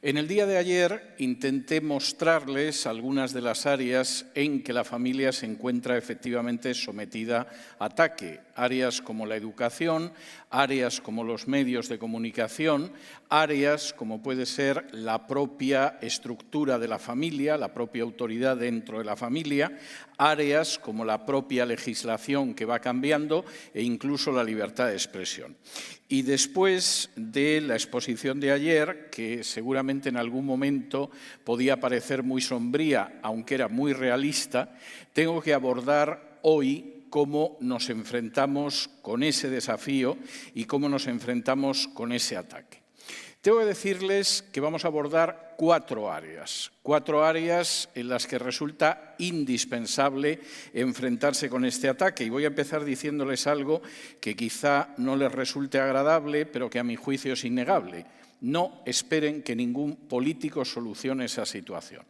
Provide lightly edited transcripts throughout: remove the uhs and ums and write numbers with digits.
En el día de ayer intenté mostrarles algunas de las áreas en que la familia se encuentra efectivamente sometida a ataque. Áreas como la educación, áreas como los medios de comunicación, áreas como puede ser la propia estructura de la familia, la propia autoridad dentro de la familia, áreas como la propia legislación que va cambiando e incluso la libertad de expresión. Y después de la exposición de ayer, que seguramente en algún momento podía parecer muy sombría, aunque era muy realista, tengo que abordar hoy cómo nos enfrentamos con ese desafío y cómo nos enfrentamos con ese ataque. Tengo que decirles que vamos a abordar cuatro áreas en las que resulta indispensable enfrentarse con este ataque. Y voy a empezar diciéndoles algo que quizá no les resulte agradable, pero que a mi juicio es innegable. No esperen que ningún político solucione esa situación.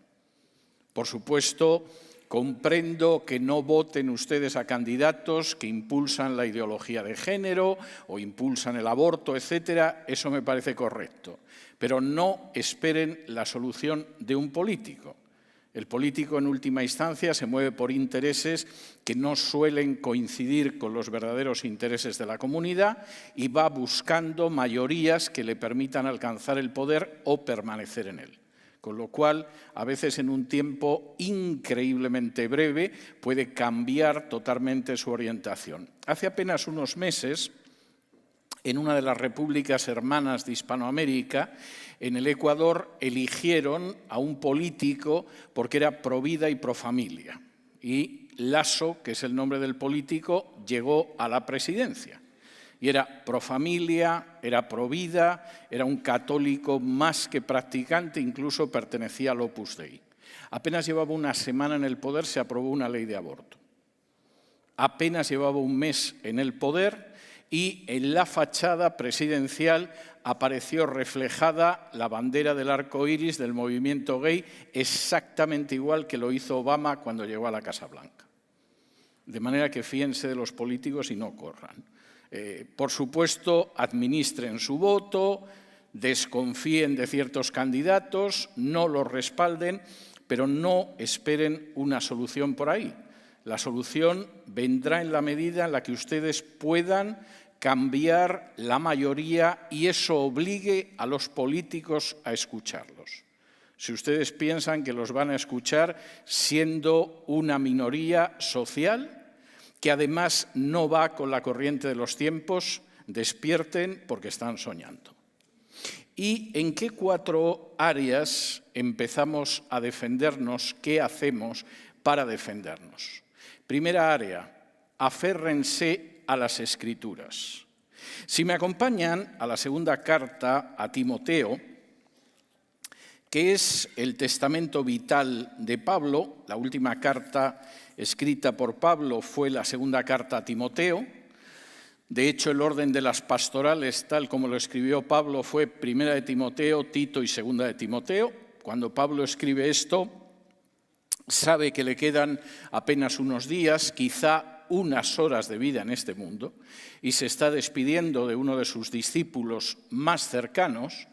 Por supuesto, comprendo que no voten ustedes a candidatos que impulsan la ideología de género o impulsan el aborto, etcétera. Eso me parece correcto. Pero no esperen la solución de un político. El político, en última instancia, se mueve por intereses que no suelen coincidir con los verdaderos intereses de la comunidad y va buscando mayorías que le permitan alcanzar el poder o permanecer en él. Con lo cual, a veces en un tiempo increíblemente breve puede cambiar totalmente su orientación. Hace apenas unos meses, en una de las repúblicas hermanas de Hispanoamérica, en el Ecuador, eligieron a un político porque era pro vida y pro familia. Y Lasso, que es el nombre del político, llegó a la presidencia. Y era pro familia, era pro vida, era un católico más que practicante, incluso pertenecía al Opus Dei. Apenas llevaba una semana en el poder, se aprobó una ley de aborto. Apenas llevaba un mes en el poder y en la fachada presidencial apareció reflejada la bandera del arco iris del movimiento gay, exactamente igual que lo hizo Obama cuando llegó a la Casa Blanca. De manera que fíense de los políticos y no corran. Por supuesto, administren su voto, desconfíen de ciertos candidatos, no los respalden, pero no esperen una solución por ahí. La solución vendrá en la medida en la que ustedes puedan cambiar la mayoría y eso obligue a los políticos a escucharlos. Si ustedes piensan que los van a escuchar siendo una minoría social, que además no va con la corriente de los tiempos, despierten porque están soñando. ¿Y en qué cuatro áreas empezamos a defendernos? ¿Qué hacemos para defendernos? Primera área, aférrense a las Escrituras. Si me acompañan a la segunda carta a Timoteo, que es el testamento vital de Pablo, la última carta escrita por Pablo fue la segunda carta a Timoteo. De hecho, el orden de las pastorales, tal como lo escribió Pablo, fue primera de Timoteo, Tito y segunda de Timoteo. Cuando Pablo escribe esto, sabe que le quedan apenas unos días, quizá unas horas de vida en este mundo, y se está despidiendo de uno de sus discípulos más cercanos.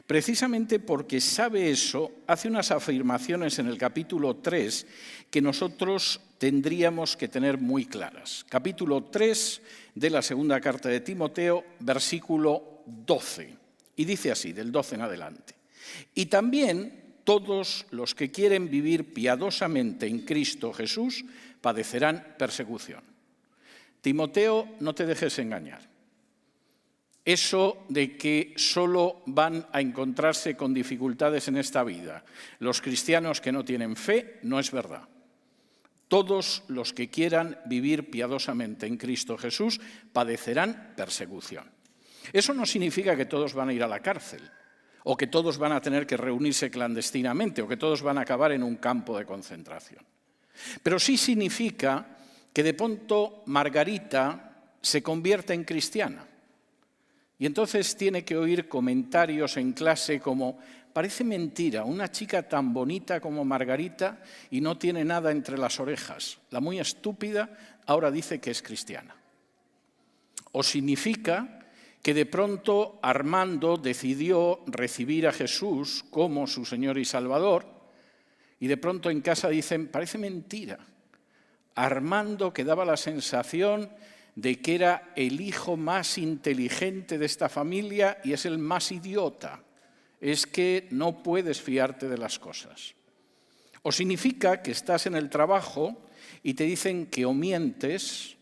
Precisamente porque sabe eso, hace unas afirmaciones en el capítulo 3 que nosotros tendríamos que tener muy claras. Capítulo 3 de la segunda carta de Timoteo, versículo 12. Y dice así, del 12 en adelante. Y también todos los que quieren vivir piadosamente en Cristo Jesús padecerán persecución. Timoteo, no te dejes engañar. Eso de que solo van a encontrarse con dificultades en esta vida los cristianos que no tienen fe, no es verdad. Todos los que quieran vivir piadosamente en Cristo Jesús padecerán persecución. Eso no significa que todos van a ir a la cárcel, o que todos van a tener que reunirse clandestinamente, o que todos van a acabar en un campo de concentración. Pero sí significa que de pronto Margarita se convierta en cristiana. Y entonces tiene que oír comentarios en clase como, parece mentira, una chica tan bonita como Margarita y no tiene nada entre las orejas. La muy estúpida ahora dice que es cristiana. O significa que de pronto Armando decidió recibir a Jesús como su Señor y Salvador, y de pronto en casa dicen, parece mentira. Armando, que daba la sensación de que era el hijo más inteligente de esta familia y es el más idiota. Es que no puedes fiarte de las cosas. O significa que estás en el trabajo y te dicen que o mientes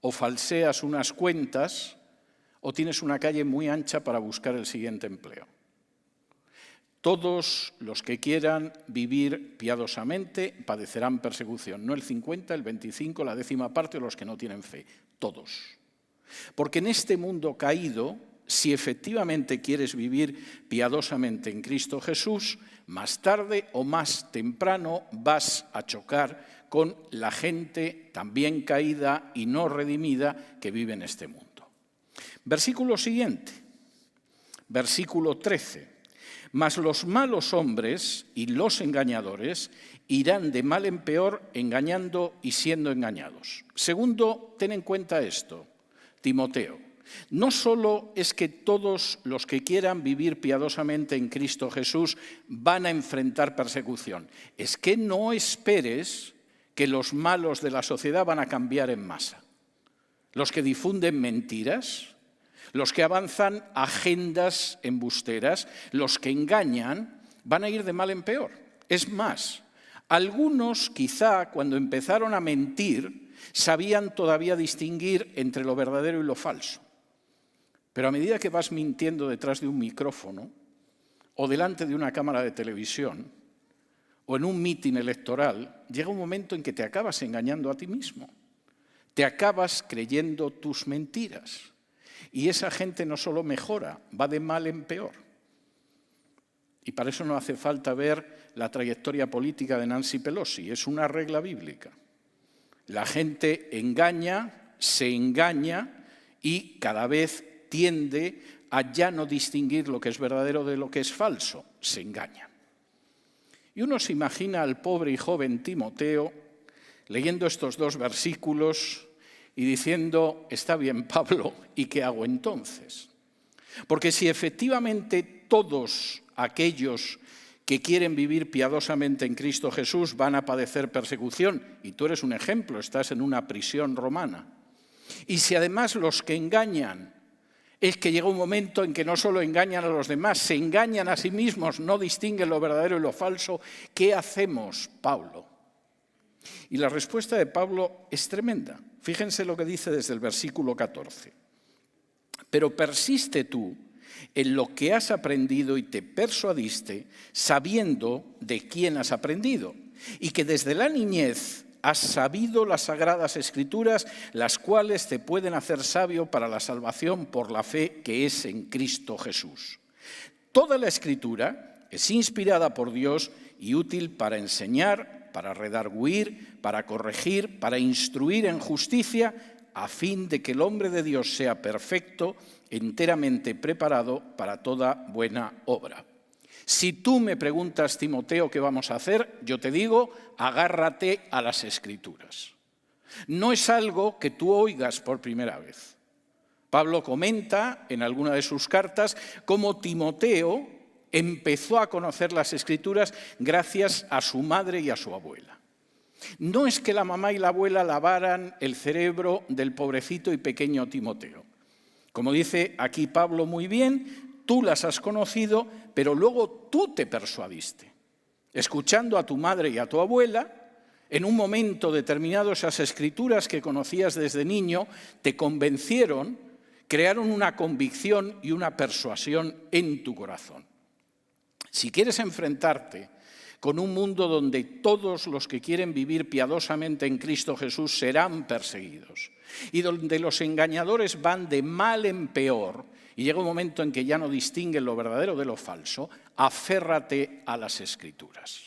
o falseas unas cuentas o tienes una calle muy ancha para buscar el siguiente empleo. Todos los que quieran vivir piadosamente padecerán persecución. No el 50, el 25, la 10ª parte o los que no tienen fe. Todos. Porque en este mundo caído, si efectivamente quieres vivir piadosamente en Cristo Jesús, más tarde o más temprano vas a chocar con la gente también caída y no redimida que vive en este mundo. Versículo siguiente, versículo 13. Mas los malos hombres y los engañadores irán de mal en peor, engañando y siendo engañados. Segundo, ten en cuenta esto, Timoteo. No solo es que todos los que quieran vivir piadosamente en Cristo Jesús van a enfrentar persecución, es que no esperes que los malos de la sociedad van a cambiar en masa. Los que difunden mentiras, los que avanzan agendas embusteras, los que engañan, van a ir de mal en peor. Es más, algunos quizá cuando empezaron a mentir sabían todavía distinguir entre lo verdadero y lo falso. Pero a medida que vas mintiendo detrás de un micrófono o delante de una cámara de televisión o en un mitin electoral, llega un momento en que te acabas engañando a ti mismo. Te acabas creyendo tus mentiras. Y esa gente no solo mejora, va de mal en peor. Y para eso no hace falta ver la trayectoria política de Nancy Pelosi, es una regla bíblica. La gente engaña, se engaña y cada vez tiende a ya no distinguir lo que es verdadero de lo que es falso, se engaña. Y uno se imagina al pobre y joven Timoteo leyendo estos 2 versículos y diciendo, está bien, Pablo, ¿y qué hago entonces? Porque si efectivamente todos aquellos que quieren vivir piadosamente en Cristo Jesús van a padecer persecución, y tú eres un ejemplo, estás en una prisión romana, y si además los que engañan es que llega un momento en que no solo engañan a los demás, se engañan a sí mismos, no distinguen lo verdadero y lo falso, ¿qué hacemos, Pablo? Y la respuesta de Pablo es tremenda. Fíjense lo que dice desde el versículo 14. Pero persiste tú en lo que has aprendido y te persuadiste, sabiendo de quién has aprendido, y que desde la niñez has sabido las sagradas Escrituras, las cuales te pueden hacer sabio para la salvación por la fe que es en Cristo Jesús. Toda la Escritura es inspirada por Dios y útil para enseñar, para redarguir, para corregir, para instruir en justicia, a fin de que el hombre de Dios sea perfecto, enteramente preparado para toda buena obra. Si tú me preguntas, Timoteo, ¿qué vamos a hacer? Yo te digo, agárrate a las Escrituras. No es algo que tú oigas por primera vez. Pablo comenta en alguna de sus cartas cómo Timoteo empezó a conocer las Escrituras gracias a su madre y a su abuela. No es que la mamá y la abuela lavaran el cerebro del pobrecito y pequeño Timoteo. Como dice aquí Pablo muy bien, tú las has conocido, pero luego tú te persuadiste. Escuchando a tu madre y a tu abuela, en un momento determinado esas Escrituras que conocías desde niño te convencieron, crearon una convicción y una persuasión en tu corazón. Si quieres enfrentarte con un mundo donde todos los que quieren vivir piadosamente en Cristo Jesús serán perseguidos y donde los engañadores van de mal en peor y llega un momento en que ya no distinguen lo verdadero de lo falso, aférrate a las Escrituras.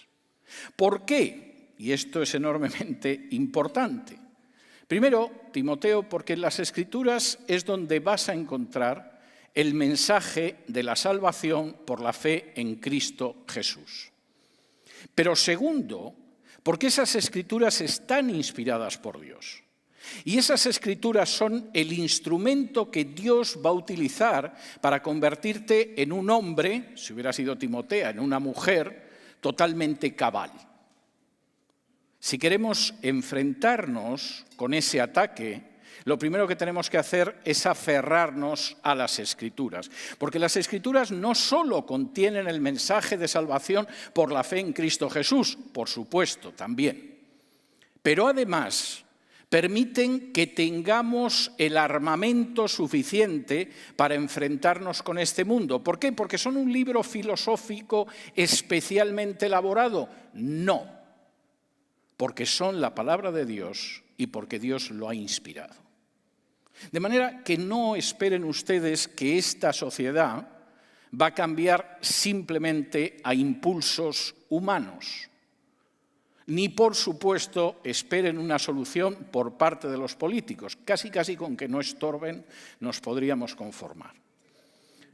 ¿Por qué? Y esto es enormemente importante. Primero, Timoteo, porque en las Escrituras es donde vas a encontrar el mensaje de la salvación por la fe en Cristo Jesús. Pero segundo, porque esas Escrituras están inspiradas por Dios. Y esas escrituras son el instrumento que Dios va a utilizar para convertirte en un hombre, si hubiera sido Timotea, en una mujer totalmente cabal. Si queremos enfrentarnos con ese ataque, lo primero que tenemos que hacer es aferrarnos a las Escrituras, porque las Escrituras no solo contienen el mensaje de salvación por la fe en Cristo Jesús, por supuesto, también, pero además permiten que tengamos el armamento suficiente para enfrentarnos con este mundo. ¿Por qué? ¿Porque son un libro filosófico especialmente elaborado? No, porque son la palabra de Dios y porque Dios lo ha inspirado. De manera que no esperen ustedes que esta sociedad va a cambiar simplemente a impulsos humanos. Ni, por supuesto, esperen una solución por parte de los políticos. Casi con que no estorben nos podríamos conformar.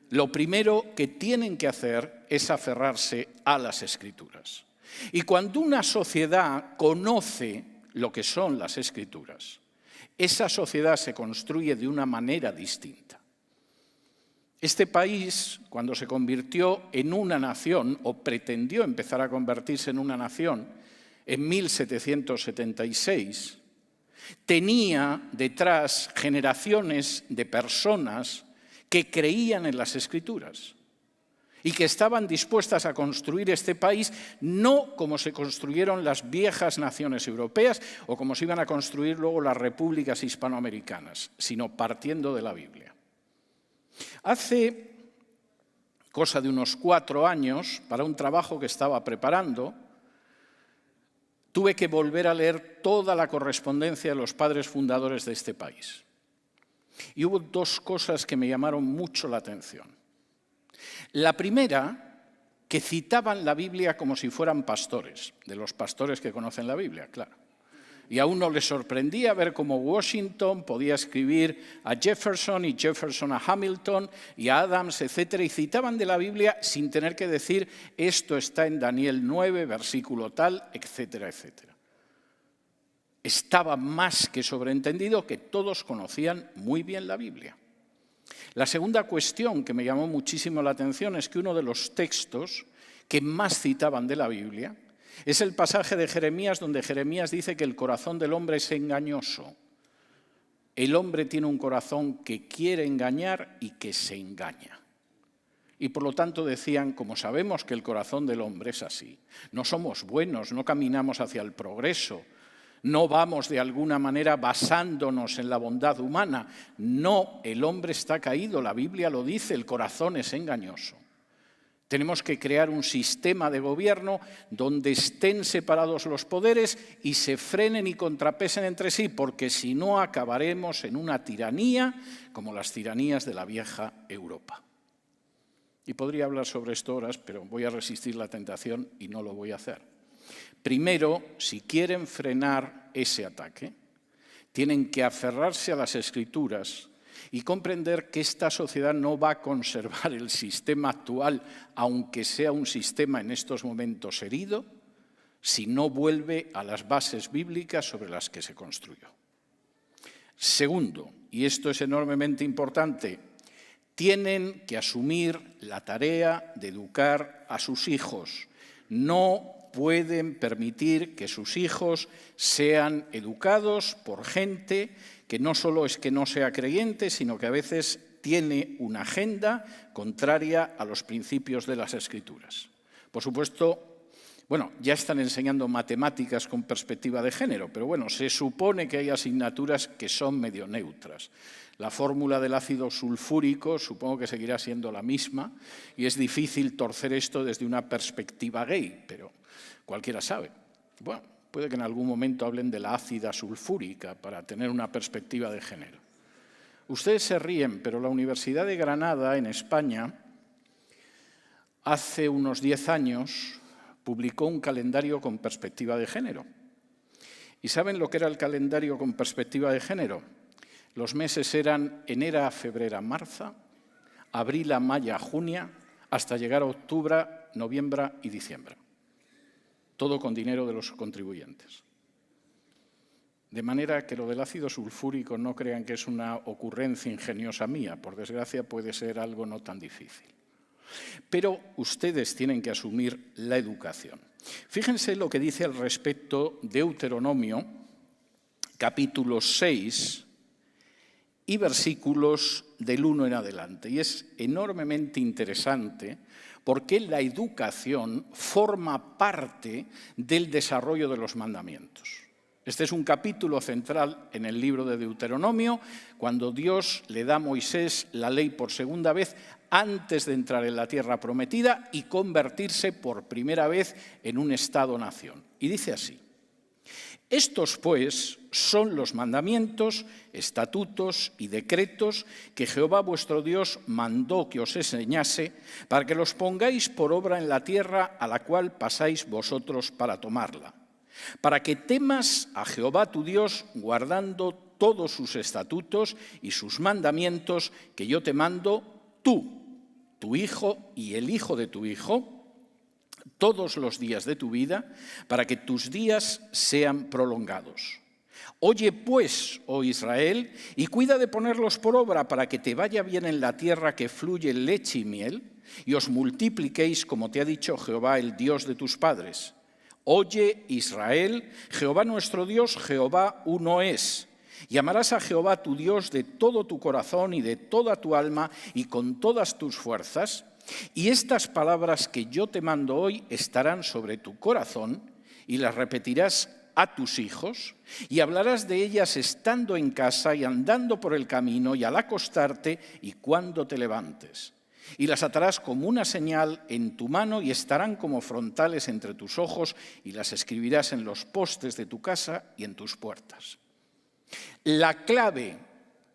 Lo primero que tienen que hacer es aferrarse a las Escrituras. Y cuando una sociedad conoce lo que son las Escrituras, esa sociedad se construye de una manera distinta. Este país, cuando se convirtió en una nación, o pretendió empezar a convertirse en una nación, en 1776, tenía detrás generaciones de personas que creían en las Escrituras y que estaban dispuestas a construir este país no como se construyeron las viejas naciones europeas o como se iban a construir luego las repúblicas hispanoamericanas, sino partiendo de la Biblia. Hace cosa de unos 4 años, para un trabajo que estaba preparando, tuve que volver a leer toda la correspondencia de los padres fundadores de este país. Y hubo 2 cosas que me llamaron mucho la atención. La primera, que citaban la Biblia como si fueran pastores, de los pastores que conocen la Biblia, claro. Y a uno le sorprendía ver cómo Washington podía escribir a Jefferson y Jefferson a Hamilton y a Adams, etc. Y citaban de la Biblia sin tener que decir esto está en Daniel 9, versículo tal, etcétera, etcétera. Estaba más que sobreentendido que todos conocían muy bien la Biblia. La segunda cuestión que me llamó muchísimo la atención es que uno de los textos que más citaban de la Biblia es el pasaje de Jeremías donde Jeremías dice que el corazón del hombre es engañoso. El hombre tiene un corazón que quiere engañar y que se engaña. Y por lo tanto decían, como sabemos que el corazón del hombre es así, no somos buenos, no caminamos hacia el progreso, no vamos de alguna manera basándonos en la bondad humana. No, el hombre está caído, la Biblia lo dice, el corazón es engañoso. Tenemos que crear un sistema de gobierno donde estén separados los poderes y se frenen y contrapesen entre sí, porque si no acabaremos en una tiranía como las tiranías de la vieja Europa. Y podría hablar sobre esto horas, pero voy a resistir la tentación y no lo voy a hacer. Primero, si quieren frenar ese ataque, tienen que aferrarse a las Escrituras y comprender que esta sociedad no va a conservar el sistema actual, aunque sea un sistema en estos momentos herido, si no vuelve a las bases bíblicas sobre las que se construyó. Segundo, y esto es enormemente importante, tienen que asumir la tarea de educar a sus hijos. No pueden permitir que sus hijos sean educados por gente que no solo es que no sea creyente, sino que a veces tiene una agenda contraria a los principios de las Escrituras. Por supuesto, ya están enseñando matemáticas con perspectiva de género, pero se supone que hay asignaturas que son medio neutras. La fórmula del ácido sulfúrico supongo que seguirá siendo la misma y es difícil torcer esto desde una perspectiva gay, pero cualquiera sabe. Puede que en algún momento hablen de la ácida sulfúrica para tener una perspectiva de género. Ustedes se ríen, pero la Universidad de Granada, en España, hace unos 10 años publicó un calendario con perspectiva de género. ¿Y saben lo que era el calendario con perspectiva de género? Los meses eran enero, febrero, marzo, abril, mayo, junio, hasta llegar a octubre, noviembre y diciembre. Todo con dinero de los contribuyentes. De manera que lo del ácido sulfúrico no crean que es una ocurrencia ingeniosa mía, por desgracia puede ser algo no tan difícil. Pero ustedes tienen que asumir la educación. Fíjense lo que dice al respecto Deuteronomio, capítulo 6 y versículos del 1 en adelante. Y es enormemente interesante porque la educación forma parte del desarrollo de los mandamientos. Este es un capítulo central en el libro de Deuteronomio, cuando Dios le da a Moisés la ley por segunda vez antes de entrar en la tierra prometida y convertirse por primera vez en un Estado-nación. Y dice así: estos, pues, son los mandamientos, estatutos y decretos que Jehová vuestro Dios mandó que os enseñase, para que los pongáis por obra en la tierra a la cual pasáis vosotros para tomarla, para que temas a Jehová tu Dios, guardando todos sus estatutos y sus mandamientos que yo te mando, tú, tu hijo y el hijo de tu hijo, todos los días de tu vida, para que tus días sean prolongados. Oye pues, oh Israel, y cuida de ponerlos por obra para que te vaya bien en la tierra que fluye leche y miel, y os multipliquéis como te ha dicho Jehová, el Dios de tus padres. Oye, Israel, Jehová nuestro Dios, Jehová uno es. Y amarás a Jehová tu Dios de todo tu corazón y de toda tu alma y con todas tus fuerzas. Y estas palabras que yo te mando hoy estarán sobre tu corazón y las repetirás a tus hijos y hablarás de ellas estando en casa y andando por el camino y al acostarte y cuando te levantes. Y las atarás como una señal en tu mano y estarán como frontales entre tus ojos y las escribirás en los postes de tu casa y en tus puertas. La clave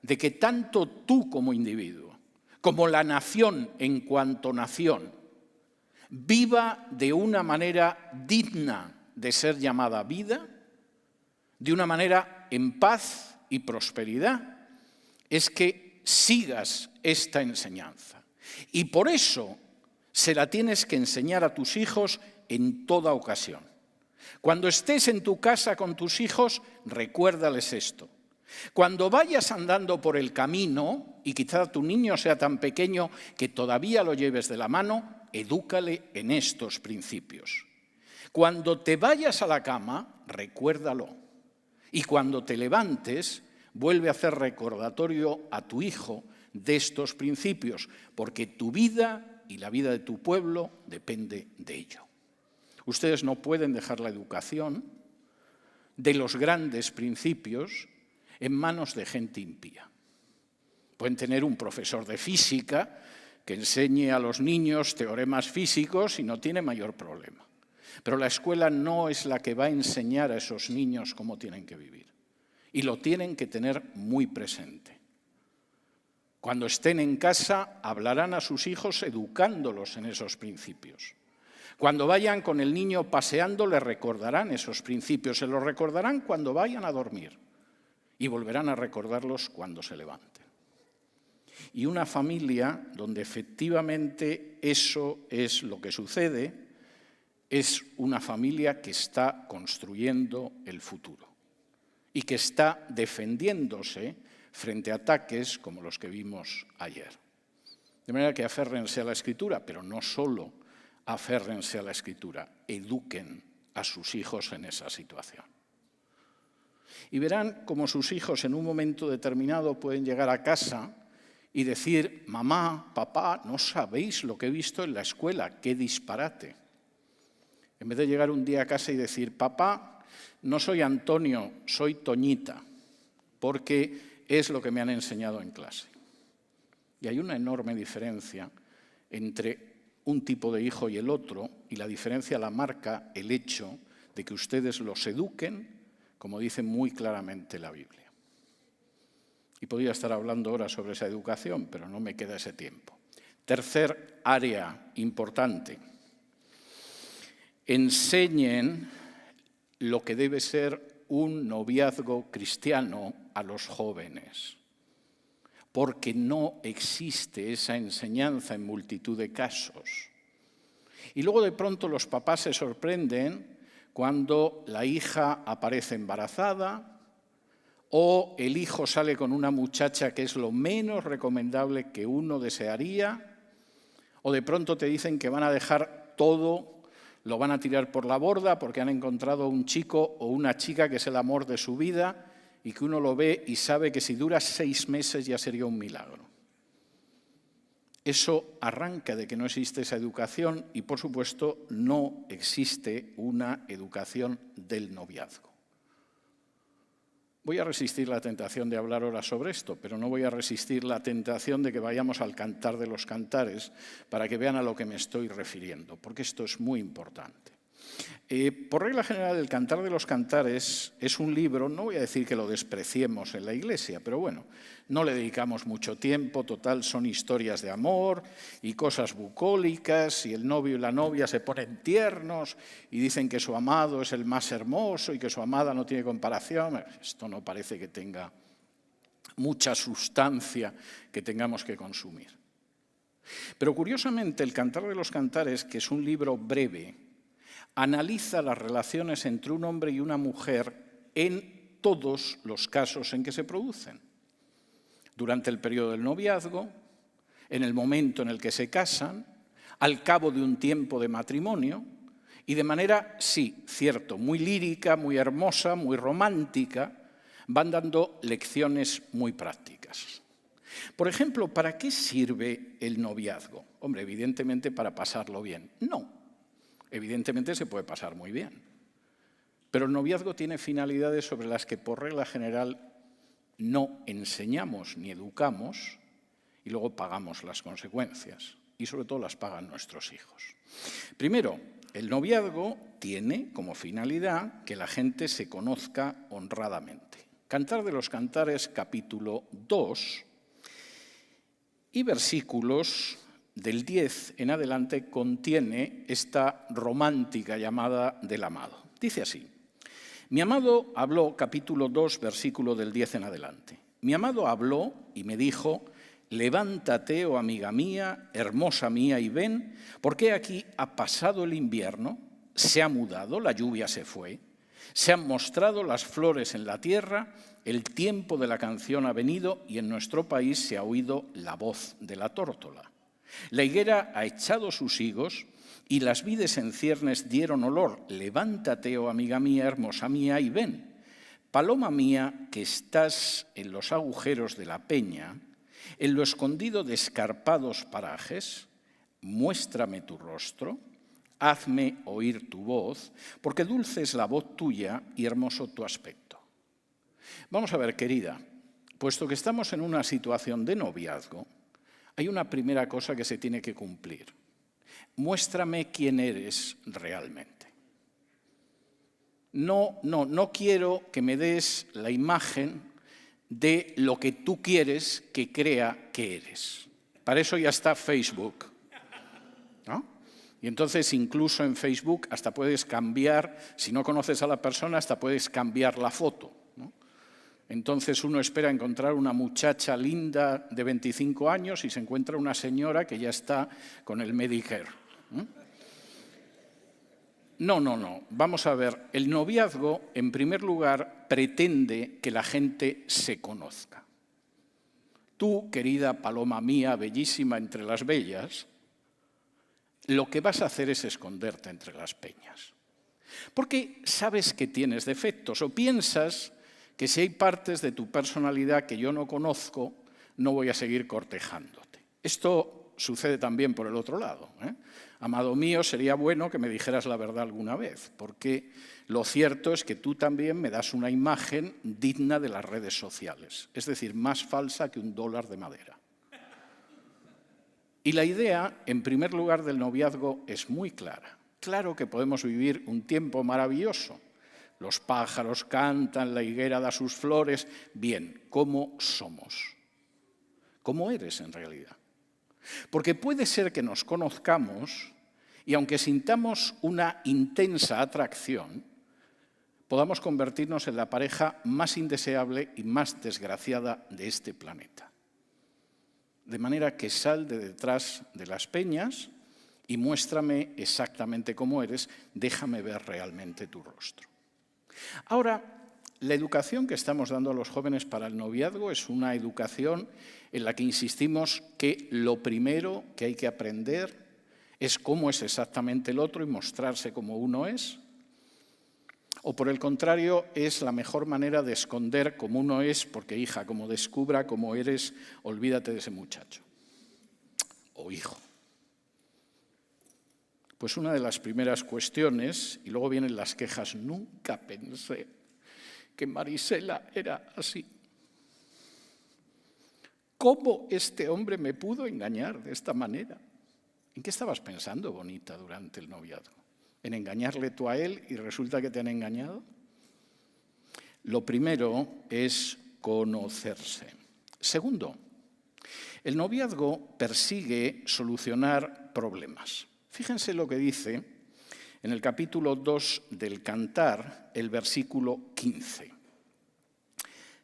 de que tanto tú como individuo, como la nación en cuanto nación, viva de una manera digna de ser llamada vida, de una manera en paz y prosperidad, es que sigas esta enseñanza. Y por eso se la tienes que enseñar a tus hijos en toda ocasión. Cuando estés en tu casa con tus hijos, recuérdales esto. Cuando vayas andando por el camino, y quizá tu niño sea tan pequeño que todavía lo lleves de la mano, edúcale en estos principios. Cuando te vayas a la cama, recuérdalo. Y cuando te levantes, vuelve a hacer recordatorio a tu hijo de estos principios, porque tu vida y la vida de tu pueblo depende de ello. Ustedes no pueden dejar la educación de los grandes principios en manos de gente impía. Pueden tener un profesor de física que enseñe a los niños teoremas físicos y no tiene mayor problema. Pero la escuela no es la que va a enseñar a esos niños cómo tienen que vivir. Y lo tienen que tener muy presente. Cuando estén en casa, hablarán a sus hijos educándolos en esos principios. Cuando vayan con el niño paseando, le recordarán esos principios. Se los recordarán cuando vayan a dormir. Y volverán a recordarlos cuando se levanten. Y una familia donde efectivamente eso es lo que sucede, es una familia que está construyendo el futuro y que está defendiéndose frente a ataques como los que vimos ayer. De manera que aférrense a la Escritura, pero no solo aférrense a la Escritura, eduquen a sus hijos en esa situación. Y verán cómo sus hijos en un momento determinado pueden llegar a casa y decir: mamá, papá, no sabéis lo que he visto en la escuela, qué disparate. En vez de llegar un día a casa y decir: papá, no soy Antonio, soy Toñita, porque es lo que me han enseñado en clase. Y hay una enorme diferencia entre un tipo de hijo y el otro, y la diferencia la marca el hecho de que ustedes los eduquen, como dice muy claramente la Biblia. Y podría estar hablando ahora sobre esa educación, pero no me queda ese tiempo. Tercer área importante. Enseñen lo que debe ser un noviazgo cristiano a los jóvenes, porque no existe esa enseñanza en multitud de casos. Y luego de pronto los papás se sorprenden cuando la hija aparece embarazada o el hijo sale con una muchacha que es lo menos recomendable que uno desearía, o de pronto te dicen que van a dejar todo, lo van a tirar por la borda porque han encontrado un chico o una chica que es el amor de su vida y que uno lo ve y sabe que si dura 6 meses ya sería un milagro. Eso arranca de que no existe esa educación y, por supuesto, no existe una educación del noviazgo. Voy a resistir la tentación de hablar ahora sobre esto, pero no voy a resistir la tentación de que vayamos al Cantar de los Cantares para que vean a lo que me estoy refiriendo, porque esto es muy importante. Por regla general, el Cantar de los Cantares es un libro, no voy a decir que lo despreciemos en la Iglesia, pero bueno, no le dedicamos mucho tiempo, total, son historias de amor y cosas bucólicas, y el novio y la novia se ponen tiernos y dicen que su amado es el más hermoso y que su amada no tiene comparación. Esto no parece que tenga mucha sustancia que tengamos que consumir. Pero curiosamente, el Cantar de los Cantares, que es un libro breve, analiza las relaciones entre un hombre y una mujer en todos los casos en que se producen. Durante el periodo del noviazgo, en el momento en el que se casan, al cabo de un tiempo de matrimonio, y de manera, sí, cierto, muy lírica, muy hermosa, muy romántica, van dando lecciones muy prácticas. Por ejemplo, ¿para qué sirve el noviazgo? Hombre, evidentemente para pasarlo bien. No. Evidentemente se puede pasar muy bien, pero el noviazgo tiene finalidades sobre las que por regla general no enseñamos ni educamos y luego pagamos las consecuencias y sobre todo las pagan nuestros hijos. Primero, el noviazgo tiene como finalidad que la gente se conozca honradamente. Cantar de los Cantares, capítulo 2 y versículos del 10 en adelante contiene esta romántica llamada del amado. Dice así: mi amado habló, capítulo 2, versículo del 10 en adelante. Mi amado habló y me dijo: levántate, oh amiga mía, hermosa mía, y ven, porque aquí ha pasado el invierno, se ha mudado, la lluvia se fue, se han mostrado las flores en la tierra, el tiempo de la canción ha venido y en nuestro país se ha oído la voz de la tórtola. La higuera ha echado sus higos y las vides en ciernes dieron olor. Levántate, oh amiga mía, hermosa mía, y ven. Paloma mía, que estás en los agujeros de la peña, en lo escondido de escarpados parajes, muéstrame tu rostro, hazme oír tu voz, porque dulce es la voz tuya y hermoso tu aspecto. Vamos a ver, querida, puesto que estamos en una situación de noviazgo, hay una primera cosa que se tiene que cumplir. Muéstrame quién eres realmente. No quiero que me des la imagen de lo que tú quieres que crea que eres. Para eso ya está Facebook, ¿no? Y entonces incluso en Facebook hasta puedes cambiar, si no conoces a la persona, hasta puedes cambiar la foto, ¿no? Entonces uno espera encontrar una muchacha linda de 25 años y se encuentra una señora que ya está con el Medicare. No. Vamos a ver, el noviazgo, en primer lugar, pretende que la gente se conozca. Tú, querida paloma mía, bellísima entre las bellas, lo que vas a hacer es esconderte entre las peñas. Porque sabes que tienes defectos o piensas que si hay partes de tu personalidad que yo no conozco, no voy a seguir cortejándote. Esto sucede también por el otro lado, ¿eh? Amado mío, sería bueno que me dijeras la verdad alguna vez, porque lo cierto es que tú también me das una imagen digna de las redes sociales, es decir, más falsa que $1 de madera. Y la idea, en primer lugar, del noviazgo es muy clara. Claro que podemos vivir un tiempo maravilloso. Los pájaros cantan, la higuera da sus flores. Bien, ¿cómo somos? ¿Cómo eres en realidad? Porque puede ser que nos conozcamos y aunque sintamos una intensa atracción, podamos convertirnos en la pareja más indeseable y más desgraciada de este planeta. De manera que sal de detrás de las peñas y muéstrame exactamente cómo eres, déjame ver realmente tu rostro. Ahora, La educación que estamos dando a los jóvenes para el noviazgo es una educación en la que insistimos que lo primero que hay que aprender es cómo es exactamente el otro y mostrarse como uno es. O por el contrario, es la mejor manera de esconder cómo uno es, porque hija, como descubra cómo eres, olvídate de ese muchacho. O hijo. Pues una de las primeras cuestiones, y luego vienen las quejas, nunca pensé que Marisela era así. ¿Cómo este hombre me pudo engañar de esta manera? ¿En qué estabas pensando, bonita, durante el noviazgo? ¿En engañarle tú a él y resulta que te han engañado? Lo primero es conocerse. Segundo, el noviazgo persigue solucionar problemas. Fíjense lo que dice en el capítulo 2 del Cantar, el versículo 15.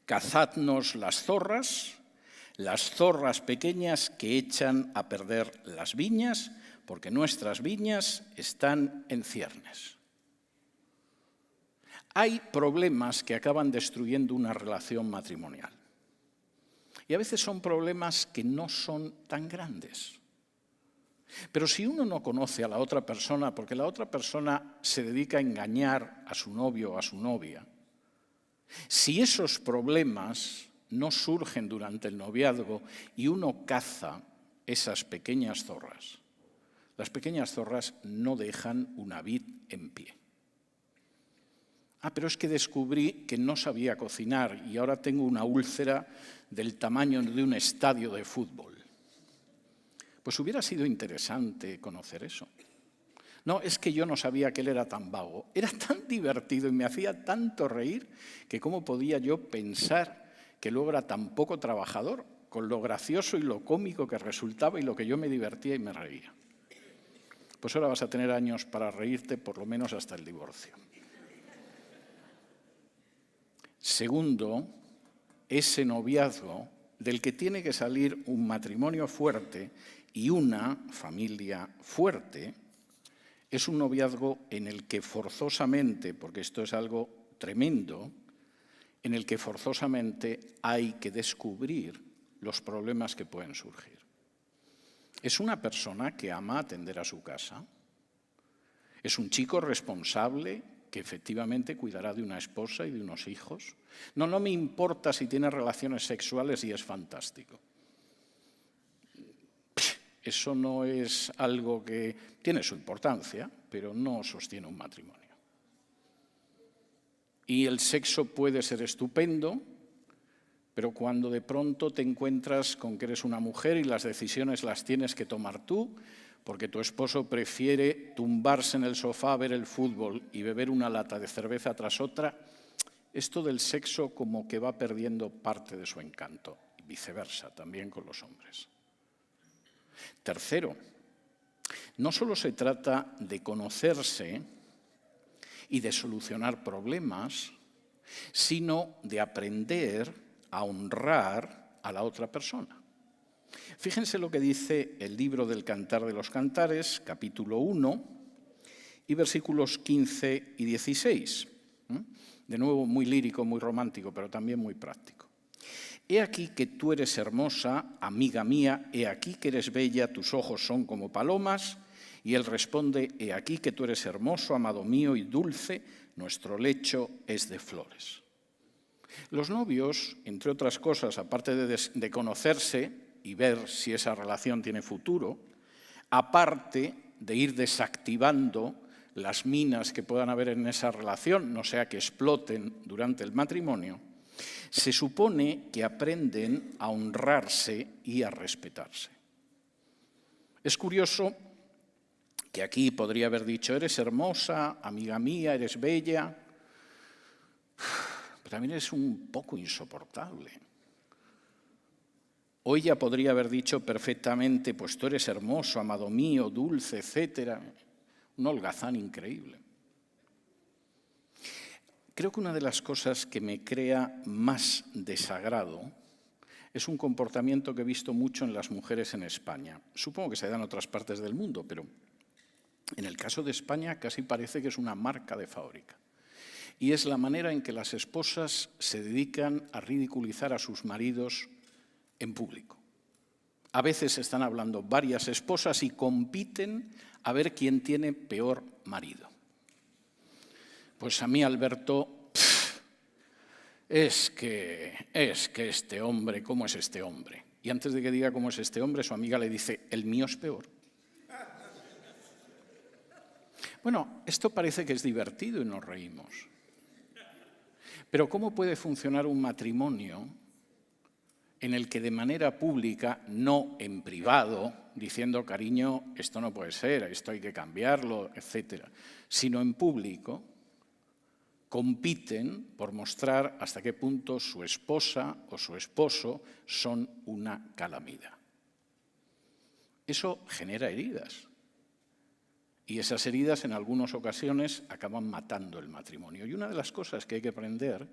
Cazadnos las zorras pequeñas que echan a perder las viñas, porque nuestras viñas están en ciernes. Hay problemas que acaban destruyendo una relación matrimonial. Y a veces son problemas que no son tan grandes. Pero si uno no conoce a la otra persona, porque la otra persona se dedica a engañar a su novio o a su novia, si esos problemas no surgen durante el noviazgo y uno caza esas pequeñas zorras, las pequeñas zorras no dejan una vid en pie. Pero es que descubrí que no sabía cocinar y ahora tengo una úlcera del tamaño de un estadio de fútbol. Pues hubiera sido interesante conocer eso. No, es que yo no sabía que él era tan vago. Era tan divertido y me hacía tanto reír que cómo podía yo pensar que luego era tan poco trabajador, con lo gracioso y lo cómico que resultaba y lo que yo me divertía y me reía. Pues ahora vas a tener años para reírte, por lo menos hasta el divorcio. Segundo, ese noviazgo del que tiene que salir un matrimonio fuerte y una familia fuerte, es un noviazgo en el que forzosamente, porque esto es algo tremendo, en el que forzosamente hay que descubrir los problemas que pueden surgir. Es una persona que ama atender a su casa. Es un chico responsable que efectivamente cuidará de una esposa y de unos hijos. No me importa si tiene relaciones sexuales y es fantástico. Eso no es algo que tiene su importancia, pero no sostiene un matrimonio. Y el sexo puede ser estupendo, pero cuando de pronto te encuentras con que eres una mujer y las decisiones las tienes que tomar tú, porque tu esposo prefiere tumbarse en el sofá a ver el fútbol y beber una lata de cerveza tras otra, esto del sexo como que va perdiendo parte de su encanto, y viceversa, también con los hombres. Tercero, no solo se trata de conocerse y de solucionar problemas, sino de aprender a honrar a la otra persona. Fíjense lo que dice el libro del Cantar de los Cantares, capítulo 1, y versículos 15 y 16. De nuevo, muy lírico, muy romántico, pero también muy práctico. He aquí que tú eres hermosa, amiga mía, he aquí que eres bella, tus ojos son como palomas. Y él responde, he aquí que tú eres hermoso, amado mío, y dulce, nuestro lecho es de flores. Los novios, entre otras cosas, aparte de conocerse y ver si esa relación tiene futuro, aparte de ir desactivando las minas que puedan haber en esa relación, no sea que exploten durante el matrimonio, se supone que aprenden a honrarse y a respetarse. Es curioso que aquí podría haber dicho, eres hermosa, amiga mía, eres bella, pero también es un poco insoportable. O ella podría haber dicho perfectamente, pues tú eres hermoso, amado mío, dulce, etcétera. Un holgazán increíble. Creo que una de las cosas que me crea más desagrado es un comportamiento que he visto mucho en las mujeres en España. Supongo que se da en otras partes del mundo, pero en el caso de España casi parece que es una marca de fábrica. y es la manera en que las esposas se dedican a ridiculizar a sus maridos en público. A veces están hablando varias esposas y compiten a ver quién tiene peor marido. Pues a mí, Alberto, es que este hombre, ¿cómo es este hombre? Y antes de que diga cómo es este hombre, su amiga le dice, el mío es peor. Bueno, esto parece que es divertido y nos reímos. Pero ¿cómo puede funcionar un matrimonio en el que de manera pública, no en privado, diciendo, cariño, esto no puede ser, esto hay que cambiarlo, etcétera, sino en público, compiten por mostrar hasta qué punto su esposa o su esposo son una calamidad? Eso genera heridas. Y esas heridas en algunas ocasiones acaban matando el matrimonio. Y una de las cosas que hay que aprender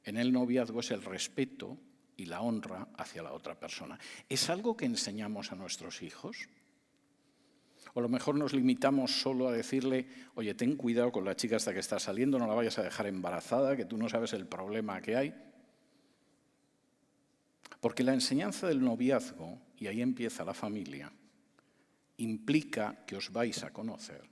en el noviazgo es el respeto y la honra hacia la otra persona. ¿Es algo que enseñamos a nuestros hijos? O a lo mejor nos limitamos solo a decirle, oye, ten cuidado con la chica hasta que está saliendo, no la vayas a dejar embarazada, que tú no sabes el problema que hay. Porque la enseñanza del noviazgo, y ahí empieza la familia, implica que os vais a conocer.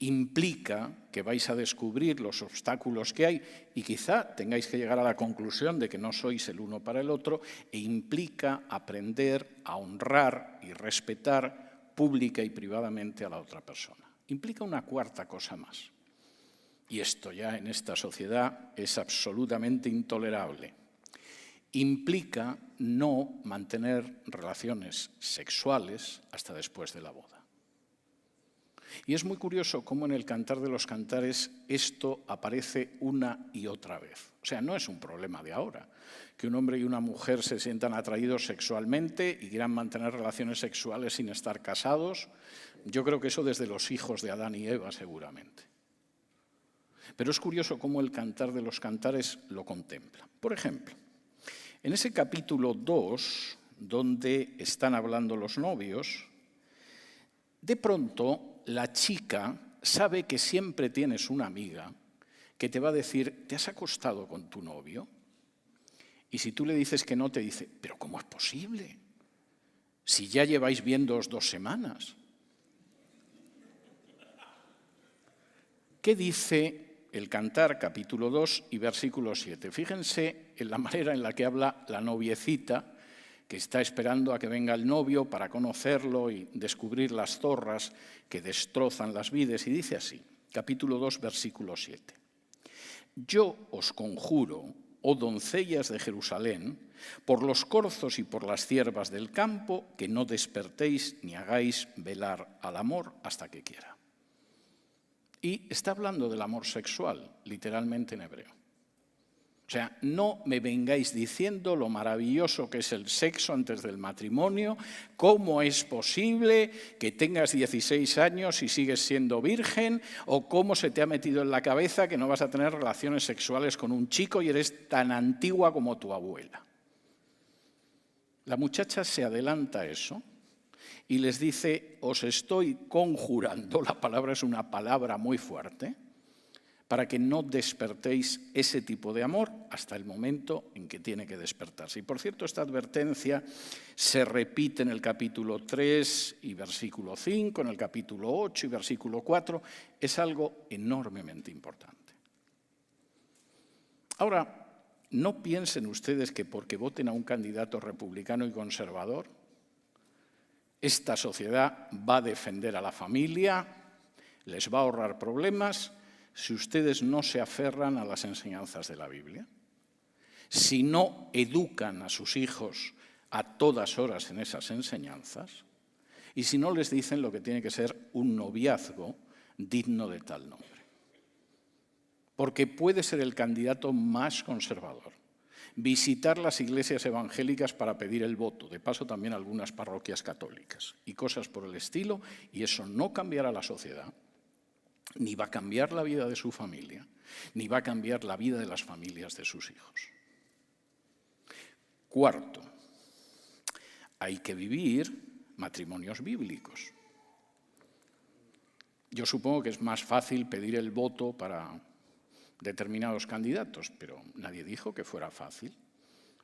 Implica que vais a descubrir los obstáculos que hay y quizá tengáis que llegar a la conclusión de que no sois el uno para el otro, e implica aprender a honrar y respetar pública y privadamente a la otra persona. Implica una cuarta cosa más, y esto ya en esta sociedad es absolutamente intolerable. Implica no mantener relaciones sexuales hasta después de la boda. Y es muy curioso cómo en el Cantar de los Cantares esto aparece una y otra vez. O sea, no es un problema de ahora, que un hombre y una mujer se sientan atraídos sexualmente y quieran mantener relaciones sexuales sin estar casados. Yo creo que eso desde los hijos de Adán y Eva seguramente. Pero es curioso cómo el Cantar de los Cantares lo contempla. Por ejemplo, en ese capítulo 2, donde están hablando los novios, de pronto la chica sabe que siempre tienes una amiga que te va a decir, ¿te has acostado con tu novio? Y si tú le dices que no, te dice, ¿pero cómo es posible? Si ya lleváis viéndoos 2 semanas. ¿Qué dice el Cantar, capítulo 2 y versículo 7? Fíjense en la manera en la que habla la noviecita, que está esperando a que venga el novio para conocerlo y descubrir las zorras que destrozan las vides. Y dice así, capítulo 2, versículo 7. Yo os conjuro, oh doncellas de Jerusalén, por los corzos y por las ciervas del campo, que no despertéis ni hagáis velar al amor hasta que quiera. Y está hablando del amor sexual, literalmente en hebreo. O sea, no me vengáis diciendo lo maravilloso que es el sexo antes del matrimonio, cómo es posible que tengas 16 años y sigues siendo virgen, o cómo se te ha metido en la cabeza que no vas a tener relaciones sexuales con un chico y eres tan antigua como tu abuela. La muchacha se adelanta a eso y les dice, os estoy conjurando, la palabra es una palabra muy fuerte, para que no despertéis ese tipo de amor hasta el momento en que tiene que despertarse. Y por cierto, esta advertencia se repite en el capítulo 3 y versículo 5, en el capítulo 8 y versículo 4, es algo enormemente importante. Ahora, no piensen ustedes que porque voten a un candidato republicano y conservador, esta sociedad va a defender a la familia, les va a ahorrar problemas, si ustedes no se aferran a las enseñanzas de la Biblia, si no educan a sus hijos a todas horas en esas enseñanzas, y si no les dicen lo que tiene que ser un noviazgo digno de tal nombre. Porque puede ser el candidato más conservador, visitar las iglesias evangélicas para pedir el voto, de paso también algunas parroquias católicas, y cosas por el estilo, y eso no cambiará la sociedad, ni va a cambiar la vida de su familia, ni va a cambiar la vida de las familias de sus hijos. Cuarto, hay que vivir matrimonios bíblicos. Yo supongo que es más fácil pedir el voto para determinados candidatos, pero nadie dijo que fuera fácil.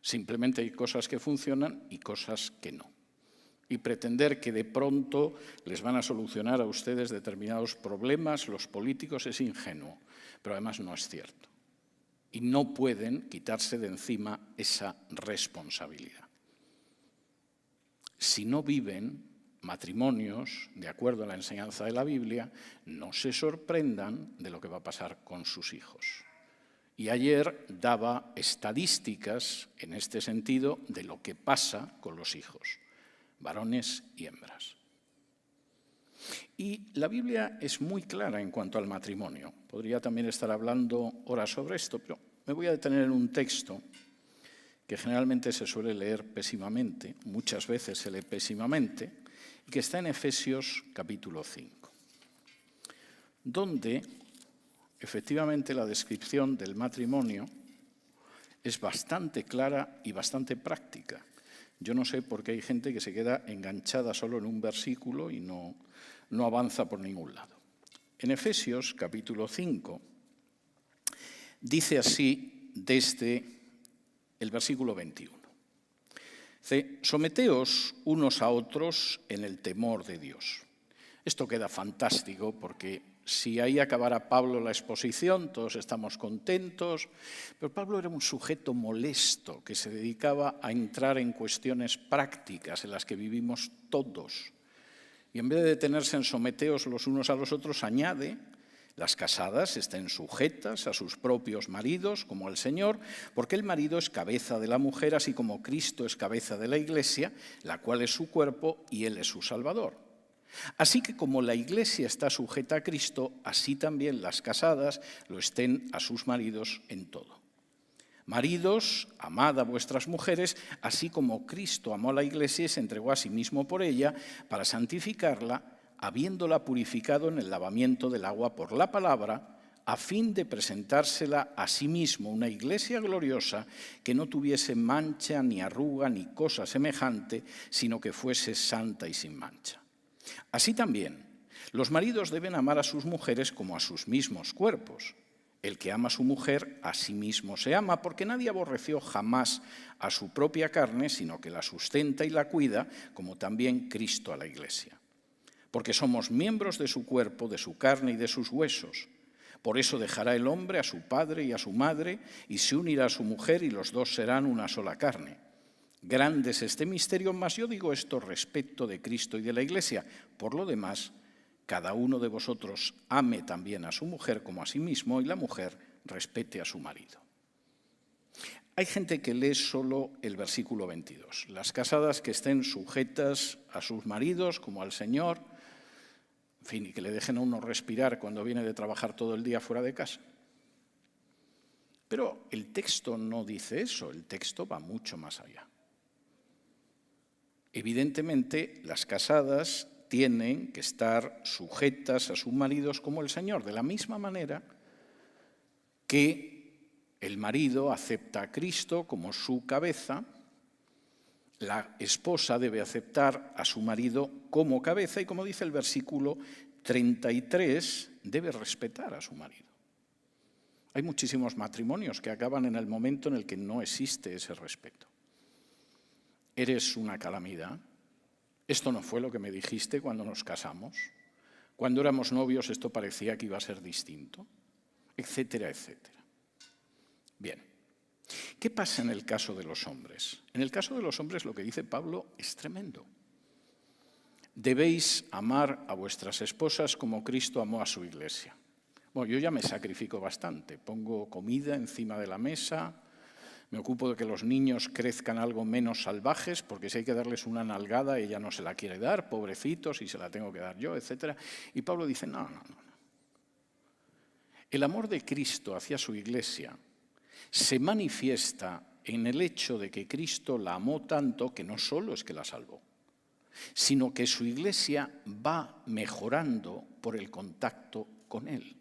Simplemente hay cosas que funcionan y cosas que no. Y pretender que de pronto les van a solucionar a ustedes determinados problemas los políticos es ingenuo, pero además no es cierto. Y no pueden quitarse de encima esa responsabilidad. Si no viven matrimonios de acuerdo a la enseñanza de la Biblia, no se sorprendan de lo que va a pasar con sus hijos. Y ayer daba estadísticas en este sentido de lo que pasa con los hijos, varones y hembras. Y la Biblia es muy clara en cuanto al matrimonio. Podría también estar hablando horas sobre esto, pero me voy a detener en un texto que generalmente se suele leer pésimamente, muchas veces se lee pésimamente, y que está en Efesios capítulo 5, donde efectivamente la descripción del matrimonio es bastante clara y bastante práctica. Yo no sé por qué hay gente que se queda enganchada solo en un versículo y no avanza por ningún lado. En Efesios capítulo 5 dice así desde el versículo 21. Dice, someteos unos a otros en el temor de Dios. Esto queda fantástico porque si ahí acabara Pablo la exposición, todos estamos contentos, pero Pablo era un sujeto molesto que se dedicaba a entrar en cuestiones prácticas en las que vivimos todos. Y en vez de detenerse en someteos los unos a los otros, añade, las casadas estén sujetas a sus propios maridos, como al Señor, porque el marido es cabeza de la mujer, así como Cristo es cabeza de la Iglesia, la cual es su cuerpo y Él es su Salvador. Así que como la Iglesia está sujeta a Cristo, así también las casadas lo estén a sus maridos en todo. Maridos, amad a vuestras mujeres, así como Cristo amó a la Iglesia y se entregó a sí mismo por ella, para santificarla, habiéndola purificado en el lavamiento del agua por la palabra, a fin de presentársela a sí mismo una iglesia gloriosa que no tuviese mancha, ni arruga, ni cosa semejante, sino que fuese santa y sin mancha. Así también, los maridos deben amar a sus mujeres como a sus mismos cuerpos. El que ama a su mujer, a sí mismo se ama, porque nadie aborreció jamás a su propia carne, sino que la sustenta y la cuida, como también Cristo a la iglesia. Porque somos miembros de su cuerpo, de su carne y de sus huesos. Por eso dejará el hombre a su padre y a su madre, y se unirá a su mujer, y los dos serán una sola carne. Grande es este misterio, mas yo digo esto respecto de Cristo y de la Iglesia. Por lo demás, cada uno de vosotros ame también a su mujer como a sí mismo, y la mujer respete a su marido. Hay gente que lee solo el versículo 22. Las casadas que estén sujetas a sus maridos como al Señor, en fin, y que le dejen a uno respirar cuando viene de trabajar todo el día fuera de casa. Pero el texto no dice eso, el texto va mucho más allá. Evidentemente, las casadas tienen que estar sujetas a sus maridos como el Señor, de la misma manera que el marido acepta a Cristo como su cabeza, la esposa debe aceptar a su marido como cabeza y, como dice el versículo 33, debe respetar a su marido. Hay muchísimos matrimonios que acaban en el momento en el que no existe ese respeto. Eres una calamidad. Esto no fue lo que me dijiste cuando nos casamos. Cuando éramos novios esto parecía que iba a ser distinto, etcétera, etcétera. Bien. ¿Qué pasa en el caso de los hombres? En el caso de los hombres lo que dice Pablo es tremendo. Debéis amar a vuestras esposas como Cristo amó a su iglesia. Bueno, yo ya me sacrifico bastante. Pongo comida encima de la mesa, me ocupo de que los niños crezcan algo menos salvajes, porque si hay que darles una nalgada, ella no se la quiere dar, pobrecitos, y se la tengo que dar yo, etcétera. Y Pablo dice, no. El amor de Cristo hacia su iglesia se manifiesta en el hecho de que Cristo la amó tanto que no solo es que la salvó, sino que su iglesia va mejorando por el contacto con Él.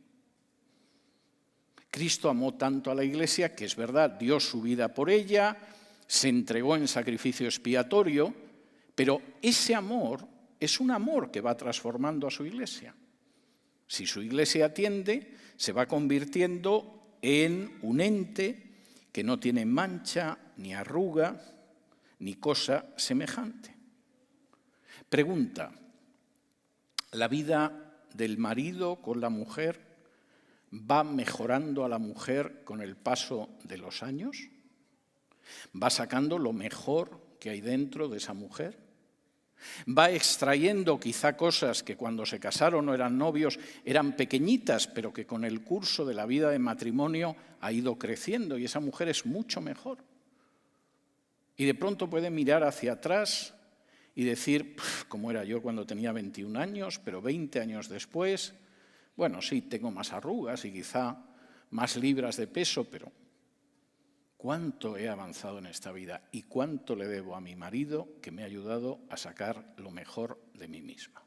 Cristo amó tanto a la iglesia que es verdad, dio su vida por ella, se entregó en sacrificio expiatorio, pero ese amor es un amor que va transformando a su iglesia. Si su iglesia atiende, se va convirtiendo en un ente que no tiene mancha, ni arruga, ni cosa semejante. Pregunta: ¿la vida del marido con la mujer va mejorando a la mujer con el paso de los años? ¿Va sacando lo mejor que hay dentro de esa mujer? ¿Va extrayendo quizá cosas que cuando se casaron o eran novios eran pequeñitas, pero que con el curso de la vida de matrimonio ha ido creciendo y esa mujer es mucho mejor? Y de pronto puede mirar hacia atrás y decir, ¿cómo era yo cuando tenía 21 años, pero 20 años después? Bueno, sí, tengo más arrugas y quizá más libras de peso, pero ¿cuánto he avanzado en esta vida y cuánto le debo a mi marido que me ha ayudado a sacar lo mejor de mí misma?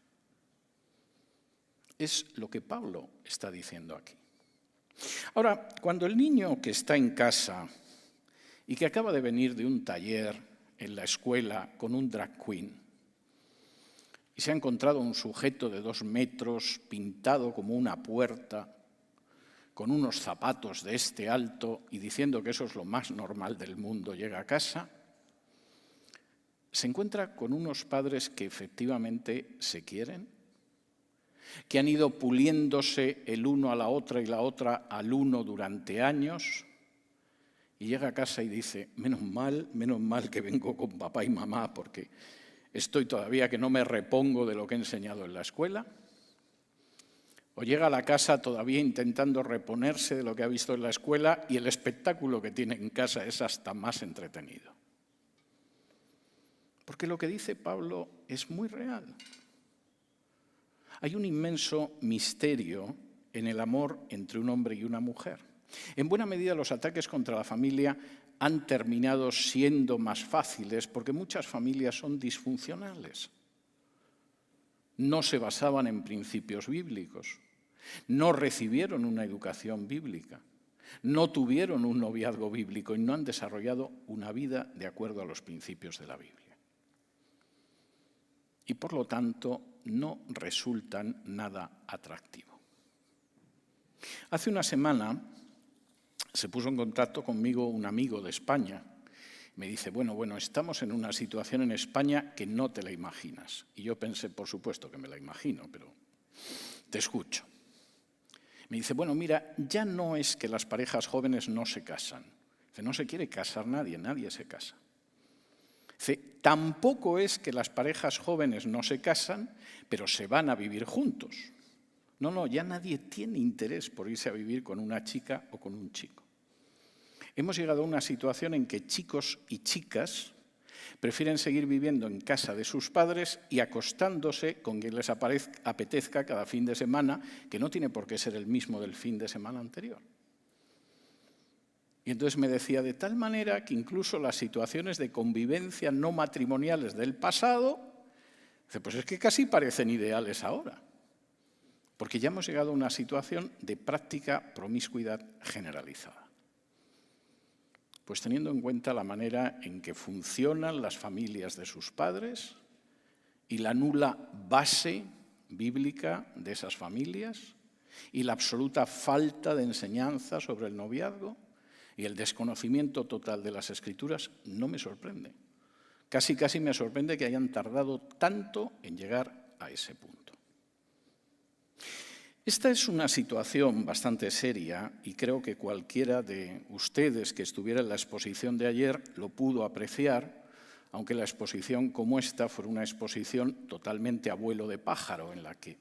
Es lo que Pablo está diciendo aquí. Ahora, cuando el niño que está en casa y que acaba de venir de un taller en la escuela con un drag queen y se ha encontrado un sujeto de 2 metros pintado como una puerta, con unos zapatos de este alto y diciendo que eso es lo más normal del mundo, llega a casa, se encuentra con unos padres que efectivamente se quieren, que han ido puliéndose el uno a la otra y la otra al uno durante años, y llega a casa y dice, menos mal que vengo con papá y mamá porque estoy todavía que no me repongo de lo que he enseñado en la escuela. O llega a la casa todavía intentando reponerse de lo que ha visto en la escuela y el espectáculo que tiene en casa es hasta más entretenido. Porque lo que dice Pablo es muy real. Hay un inmenso misterio en el amor entre un hombre y una mujer. En buena medida los ataques contra la familia han terminado siendo más fáciles porque muchas familias son disfuncionales. No se basaban en principios bíblicos. No recibieron una educación bíblica, no tuvieron un noviazgo bíblico y no han desarrollado una vida de acuerdo a los principios de la Biblia. Y por lo tanto no resultan nada atractivo. Hace una semana se puso en contacto conmigo un amigo de España. Me dice, bueno, estamos en una situación en España que no te la imaginas. Y yo pensé, por supuesto que me la imagino, pero te escucho. Me dice, bueno, mira, ya no es que las parejas jóvenes no se casan. Dice, no se quiere casar nadie se casa. Dice, tampoco es que las parejas jóvenes no se casan, pero se van a vivir juntos. No, ya nadie tiene interés por irse a vivir con una chica o con un chico. Hemos llegado a una situación en que chicos y chicas prefieren seguir viviendo en casa de sus padres y acostándose con quien les apetezca cada fin de semana, que no tiene por qué ser el mismo del fin de semana anterior. Y entonces me decía, de tal manera que incluso las situaciones de convivencia no matrimoniales del pasado, dice, pues es que casi parecen ideales ahora, porque ya hemos llegado a una situación de práctica promiscuidad generalizada. Pues teniendo en cuenta la manera en que funcionan las familias de sus padres y la nula base bíblica de esas familias y la absoluta falta de enseñanza sobre el noviazgo y el desconocimiento total de las Escrituras, no me sorprende. Casi me sorprende que hayan tardado tanto en llegar a ese punto. Esta es una situación bastante seria y creo que cualquiera de ustedes que estuviera en la exposición de ayer lo pudo apreciar, aunque la exposición como esta fuera una exposición totalmente a vuelo de pájaro, en la que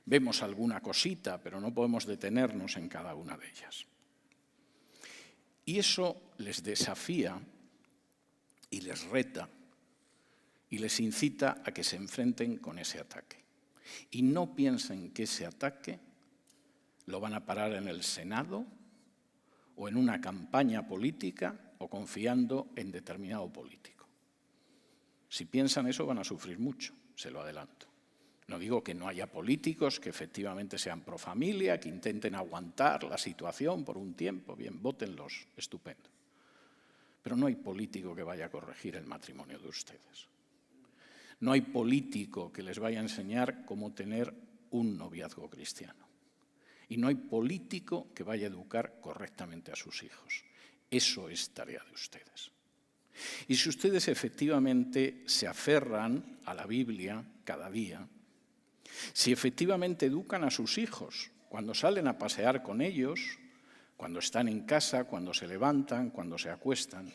vemos alguna cosita, pero no podemos detenernos en cada una de ellas. Y eso les desafía y les reta y les incita a que se enfrenten con ese ataque. Y no piensen que ese ataque lo van a parar en el Senado o en una campaña política o confiando en determinado político. Si piensan eso van a sufrir mucho, se lo adelanto. No digo que no haya políticos que efectivamente sean pro familia, que intenten aguantar la situación por un tiempo, bien, vótenlos, estupendo. Pero no hay político que vaya a corregir el matrimonio de ustedes. No hay político que les vaya a enseñar cómo tener un noviazgo cristiano. Y no hay político que vaya a educar correctamente a sus hijos. Eso es tarea de ustedes. Y si ustedes efectivamente se aferran a la Biblia cada día, si efectivamente educan a sus hijos cuando salen a pasear con ellos, cuando están en casa, cuando se levantan, cuando se acuestan,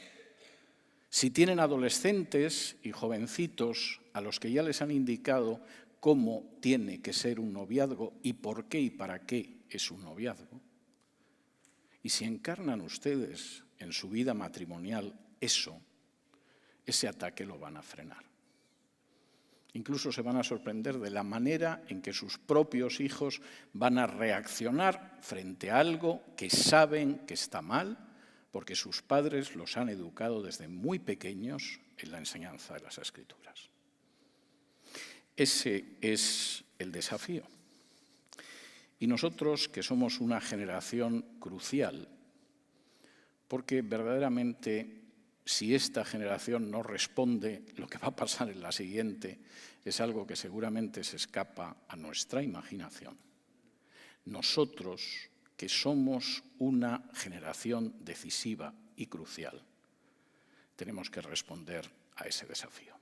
si tienen adolescentes y jovencitos a los que ya les han indicado cómo tiene que ser un noviazgo y por qué y para qué es un noviazgo, y si encarnan ustedes en su vida matrimonial eso, ese ataque lo van a frenar. Incluso se van a sorprender de la manera en que sus propios hijos van a reaccionar frente a algo que saben que está mal, porque sus padres los han educado desde muy pequeños en la enseñanza de las Escrituras. Ese es el desafío. Y nosotros, que somos una generación crucial, porque verdaderamente si esta generación no responde, lo que va a pasar en la siguiente es algo que seguramente se escapa a nuestra imaginación. Nosotros, que somos una generación decisiva y crucial, tenemos que responder a ese desafío.